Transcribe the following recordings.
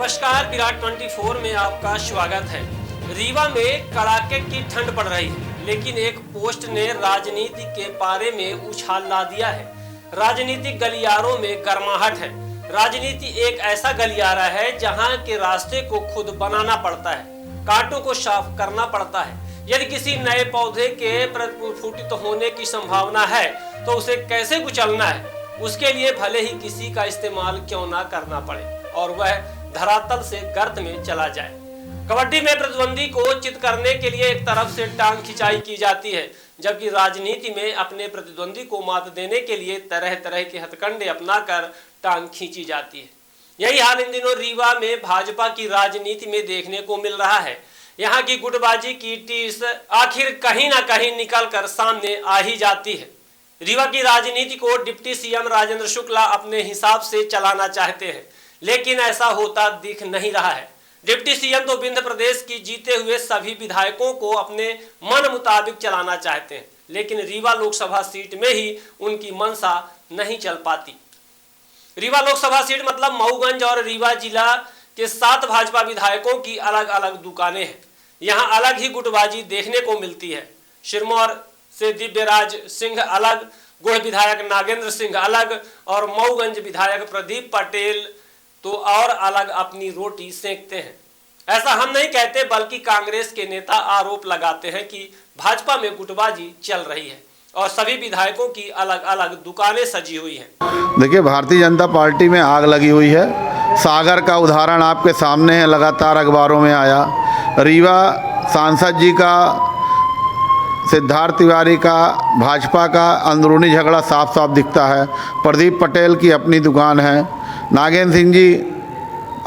नमस्कार, विराट 24 में आपका स्वागत है। रीवा में कड़ाके की ठंड पड़ रही है, लेकिन एक पोस्ट ने राजनीति के पारे में उछाल ला दिया है। राजनीतिक गलियारों में गर्माहट है। राजनीति एक ऐसा गलियारा है जहां के रास्ते को खुद बनाना पड़ता है, कांटों को साफ करना पड़ता है। यदि किसी नए पौधे के प्रस्फुटित होने की संभावना है तो उसे कैसे कुचलना है, उसके लिए भले ही किसी का इस्तेमाल क्यों ना करना पड़े और वह धरातल से गर्त में चला जाए। कबड्डी में प्रतिद्वंदी को चित करने के लिए एक तरफ से टांग खिंचाई की जाती है, जबकि राजनीति में अपने प्रतिद्वंदी को मात देने के लिए तरह तरह के हथकंडे अपनाकर टांग खींची जाती है। यही हाल इन दिनों रीवा में भाजपा की राजनीति में देखने को मिल रहा है। यहाँ की गुटबाजी की टीस आखिर कहीं ना कहीं निकल कर सामने आ ही जाती है। रीवा की राजनीति को डिप्टी सीएम राजेंद्र शुक्ला अपने हिसाब से चलाना चाहते हैं, लेकिन ऐसा होता दिख नहीं रहा है। डिप्टी सीएम तो विंध्य प्रदेश की जीते हुए सभी विधायकों को अपने मन मुताबिक चलाना चाहते हैं, लेकिन रीवा लोकसभा सीट में ही उनकी मंशा नहीं चल पाती। रीवा लोकसभा सीट मतलब मऊगंज और रीवा जिला के 7 भाजपा विधायकों की अलग अलग दुकानें हैं। यहाँ अलग ही गुटबाजी देखने को मिलती है। सिरमौर से दिव्यराज सिंह अलग, गुड़ विधायक नागेंद्र सिंह अलग और मऊगंज विधायक प्रदीप पटेल तो और अलग अपनी रोटी सेंकते हैं। ऐसा हम नहीं कहते, बल्कि कांग्रेस के नेता आरोप लगाते हैं कि भाजपा में गुटबाजी चल रही है और सभी विधायकों की अलग अलग दुकानें सजी हुई हैं। देखिए, भारतीय जनता पार्टी में आग लगी हुई है। सागर का उदाहरण आपके सामने है, लगातार अखबारों में आया। रीवा सांसद जी का, सिद्धार्थ तिवारी का, भाजपा का अंदरूनी झगड़ा साफ साफ दिखता है। प्रदीप पटेल की अपनी दुकान है। नागेंद्र सिंह जी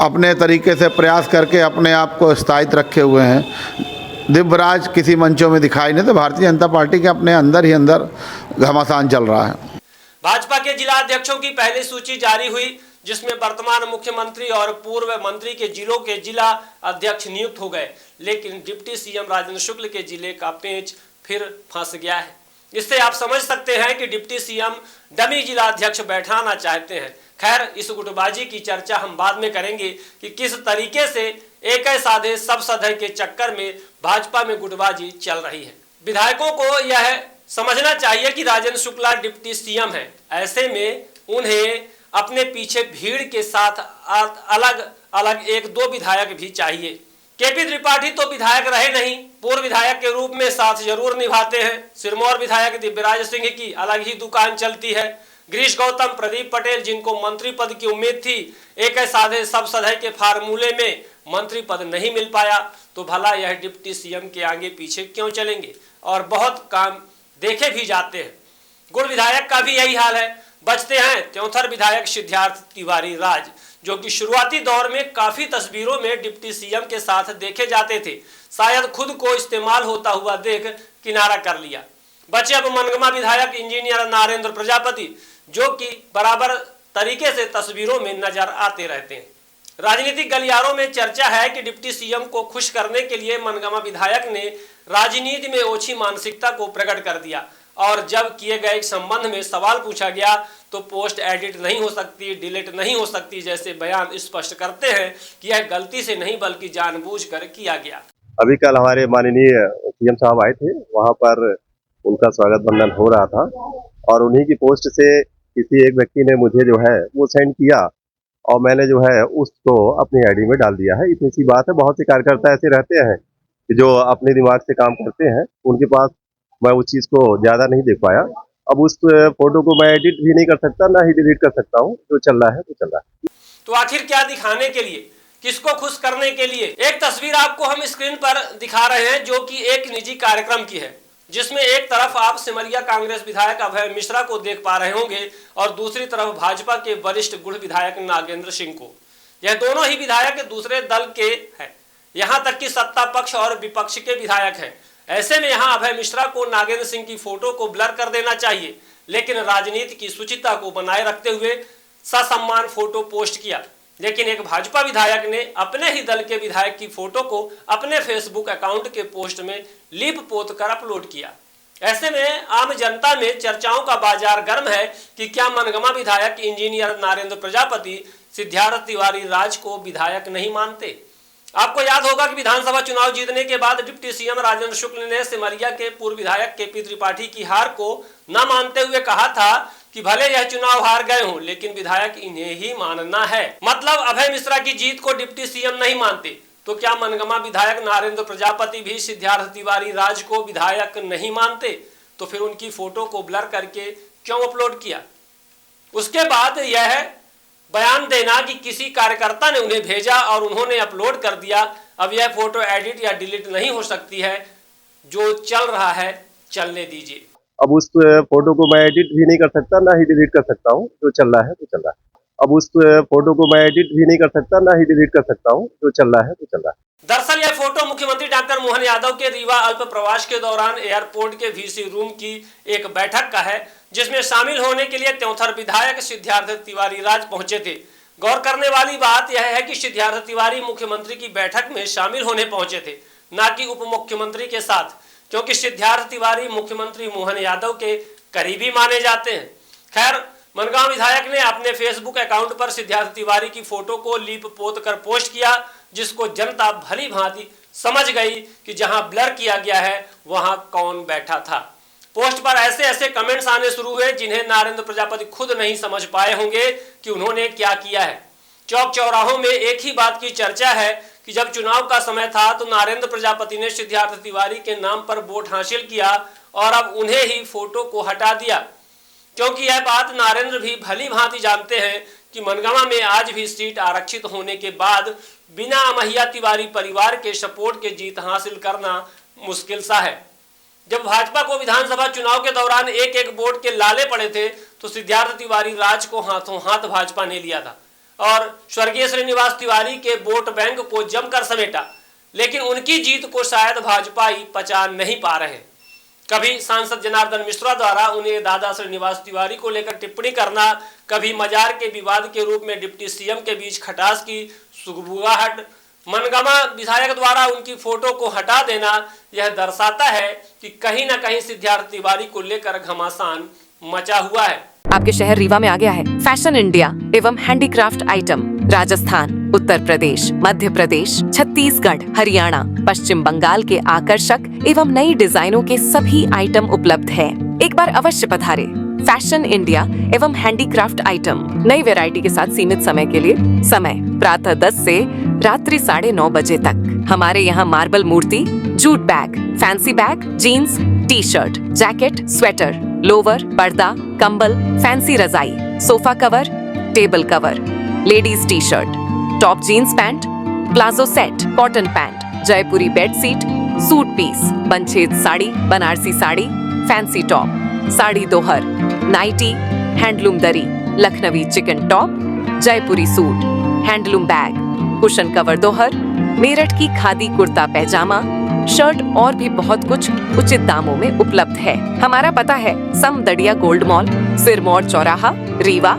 अपने तरीके से प्रयास करके अपने आप को स्थायित्व रखे हुए हैं। दिव्यराज किसी मंचों में दिखाई नहीं, तो भारतीय जनता पार्टी के अपने अंदर ही अंदर घमासान चल रहा है। भाजपा के जिला अध्यक्षों की पहली सूची जारी हुई, जिसमें वर्तमान मुख्यमंत्री और पूर्व मंत्री के जिलों के जिला अध्यक्ष नियुक्त हो गए, लेकिन डिप्टी सीएम राजेंद्र शुक्ल के जिले का पेंच फिर फंस गया है। इससे आप समझ सकते हैं कि डिप्टी सीएम डमी जिला अध्यक्ष बैठाना चाहते हैं। खैर, इस गुटबाजी की चर्चा हम बाद में करेंगे कि किस तरीके से एक साधे सब सधे के चक्कर में भाजपा में गुटबाजी चल रही है। विधायकों को यह समझना चाहिए कि राजेंद्र शुक्ला डिप्टी सीएम है। ऐसे में उन्हें अपने पीछे भीड़ के साथ अलग अलग 1-2 विधायक भी चाहिए। केपी त्रिपाठी तो विधायक रहे नहीं, पूर्व विधायक के रूप में साथ जरूर निभाते हैं। सिरमौर विधायक दिव्यराज सिंह की अलग ही दुकान चलती है। गिरीश गौतम, प्रदीप पटेल, जिनको मंत्री पद की उम्मीद थी, एक साधे सब सधे के फार्मूले में मंत्री पद नहीं मिल पाया, तो भला यह डिप्टी सीएम के आगे पीछे क्यों चलेंगे। और बहुत काम देखे भी जाते हैं। गुड़ विधायक का भी यही हाल है। बचते हैं त्योंथर विधायक सिद्धार्थ तिवारी राज, जो कि शुरुआती दौर में काफी तस्वीरों में डिप्टी सीएम के साथ देखे जाते थे। शायद खुद को इस्तेमाल होता हुआ देख किनारा कर लिया। बचे अब मनगमा विधायक इंजीनियर नारेंद्र प्रजापति, जो कि बराबर तरीके से तस्वीरों में नजर आते रहते हैं। राजनीतिक गलियारों में चर्चा है कि डिप्टी सीएम को खुश करने के लिए मनगमा विधायक ने राजनीति में ओछी मानसिकता को प्रकट कर दिया, और जब किए गए संबंध में सवाल पूछा गया तो पोस्ट एडिट नहीं हो सकती, डिलीट नहीं हो सकती जैसे बयान स्पष्ट करते हैं कि यह गलती से नहीं बल्कि जानबूझकर किया गया। अभी कल हमारे माननीय सीएम साहब आए थे, वहां पर उनका स्वागत बंदन हो रहा था और उन्हीं की पोस्ट से किसी एक व्यक्ति ने मुझे जो है वो सेंड किया और मैंने जो है उसको अपनी आईडी में डाल दिया है। इतनी सी बात है। बहुत से कार्यकर्ता ऐसे रहते हैं कि जो अपने दिमाग से काम करते हैं, उनके पास मैं उस चीज को ज्यादा नहीं देख पाया। अब उस फोटो को मैं एडिट भी नहीं कर सकता, ना ही डिलीट कर सकता हूँ। जो चल रहा है तो चल रहा है। तो आखिर क्या दिखाने के लिए, किसको खुश करने के लिए? एक तस्वीर आपको हम स्क्रीन पर दिखा रहे हैं, जो कि एक निजी कार्यक्रम की है, जिसमें एक तरफ आप सिमरिया कांग्रेस विधायक अभय मिश्रा को देख पा रहे होंगे और दूसरी तरफ भाजपा के वरिष्ठ गुड़ विधायक नागेंद्र सिंह को। यह दोनों ही विधायक दूसरे दल के हैं, यहाँ तक कि सत्ता पक्ष और विपक्ष के विधायक हैं। ऐसे में यहाँ अभय मिश्रा को नागेंद्र सिंह की फोटो को ब्लर कर देना चाहिए, लेकिन राजनीति की शुचिता को बनाए रखते हुए ससम्मान फोटो पोस्ट किया। लेकिन एक भाजपा विधायक ने अपने ही दल के विधायक की फोटो को अपने फेसबुक अकाउंट के पोस्ट में लिप पोत कर अपलोड किया। ऐसे में आम जनता में चर्चाओं का बाजार गर्म है कि क्या मनगमा विधायक इंजीनियर नारेंद्र प्रजापति सिद्धार्थ तिवारी राज को विधायक नहीं मानते। आपको याद होगा कि विधानसभा चुनाव जीतने के बाद डिप्टी सीएम राजेंद्र शुक्ल ने सिमरिया के पूर्व विधायक केपी त्रिपाठी की हार को न मानते हुए कहा था कि भले यह चुनाव हार गए हों लेकिन विधायक इन्हें ही मानना है। मतलब अभय मिश्रा की जीत को डिप्टी सीएम नहीं मानते, तो क्या मनगमा विधायक नारेंद्र प्रजापति भी सिद्धार्थ तिवारी राज को विधायक नहीं मानते? तो फिर उनकी फोटो को ब्लर करके क्यों अपलोड किया? उसके बाद यह बयान देना कि किसी कार्यकर्ता ने उन्हें भेजा और उन्होंने अपलोड कर दिया। अब यह फोटो एडिट या डिलीट नहीं हो सकती है, जो चल रहा है चलने दीजिए। अब उस फोटो को मैं एडिट भी नहीं कर सकता, ना ही डिलीट कर सकता हूँ। जो चल रहा है तो चल रहा है। अब उस फोटो को मैं एडिट भी नहीं कर सकता, ना ही डिलीट कर सकता हूँ। जो चल रहा है तो चल रहा है। दरअसल यह फोटो मुख्यमंत्री डॉक्टर मोहन यादव के रीवा अल्प प्रवास के दौरान एयरपोर्ट के वीसी रूम की एक बैठक का है, जिसमें शामिल होने के लिए त्योंथर विधायक सिद्धार्थ तिवारी राज पहुंचे थे। गौर करने वाली बात यह है कि सिद्धार्थ तिवारी मुख्यमंत्री की बैठक में शामिल होने पहुंचे थे, न कि उप मुख्यमंत्री के साथ, क्योंकि सिद्धार्थ तिवारी मुख्यमंत्री मोहन यादव के करीबी माने जाते हैं। खैर, मनगांव विधायक ने अपने फेसबुक अकाउंट पर सिद्धार्थ तिवारी की फोटो को लीप पोत कर पोस्ट किया, जिसको जनता भली भांति समझ गई कि जहां ब्लर किया गया है वहां कौन बैठा था। पोस्ट पर ऐसे ऐसे कमेंट्स आने शुरू हुए जिन्हें नारेंद्र प्रजापति खुद नहीं समझ पाए होंगे कि उन्होंने क्या किया है। चौक चौराहों में एक ही बात की चर्चा है कि जब चुनाव का समय था तो नारेंद्र प्रजापति ने सिद्धार्थ तिवारी के नाम पर वोट हासिल किया और अब उन्हें ही फोटो को हटा दिया, क्योंकि यह बात नारेंद्र भी भली भांति जानते हैं कि मनगांव में आज भी सीट आरक्षित होने के बाद बिना अमैया तिवारी परिवार के सपोर्ट के जीत हासिल करना मुश्किल सा है। जब भाजपा को विधानसभा चुनाव के दौरान एक एक वोट के लाले पड़े थे तो सिद्धार्थ तिवारी राज को हाथों हाथ भाजपा ने लिया था और स्वर्गीय श्रीनिवास तिवारी के वोट बैंक को जमकर समेटा, लेकिन उनकी जीत को शायद भाजपा ही पचा नहीं पा रहे। कभी सांसद जनार्दन मिश्रा द्वारा उन्हें दादा श्रीनिवास तिवारी को लेकर टिप्पणी करना, कभी मजार के विवाद के रूप में डिप्टी सीएम के बीच खटास की सुगबुगाहट, मनगमा विधायक द्वारा उनकी फोटो को हटा देना, यह दर्शाता है कि कहीं न कहीं सिद्धार्थ तिवारी को लेकर घमासान मचा हुआ है। आपके शहर रीवा में आ गया है फैशन इंडिया एवं हैंडीक्राफ्ट आइटम। राजस्थान, उत्तर प्रदेश, मध्य प्रदेश, छत्तीसगढ़, हरियाणा, पश्चिम बंगाल के आकर्षक एवं नई डिजाइनों के सभी आइटम उपलब्ध है। एक बार अवश्य पधारे। फैशन इंडिया एवं हैंडीक्राफ्ट आइटम, नई वैरायटी के साथ सीमित समय के लिए। समय प्रातः 10 से रात्रि 9:30 बजे तक। हमारे यहाँ मार्बल मूर्ति, jute bag, fancy bag, jeans, T shirt, jacket, sweater, lower, पर्दा, कंबल, फैंसी रजाई, sofa cover, table cover, ladies T shirt, top jeans pant, palazzo set, cotton pant, Jaipuri bedsheet, suit piece, bunches sari, Banarasi sari, fancy top, sari दोहर, nighty, handloom दरी, Lucknowi chikan top, Jaipuri suit, handloom bag, cushion cover दोहर, मेरठ की खादी कुर्ता पैजामा, shirt और भी बहुत कुछ उचित दामों में उपलब्ध है। हमारा पता है समदड़िया गोल्ड मॉल, सिरमौर चौराहा, रीवा।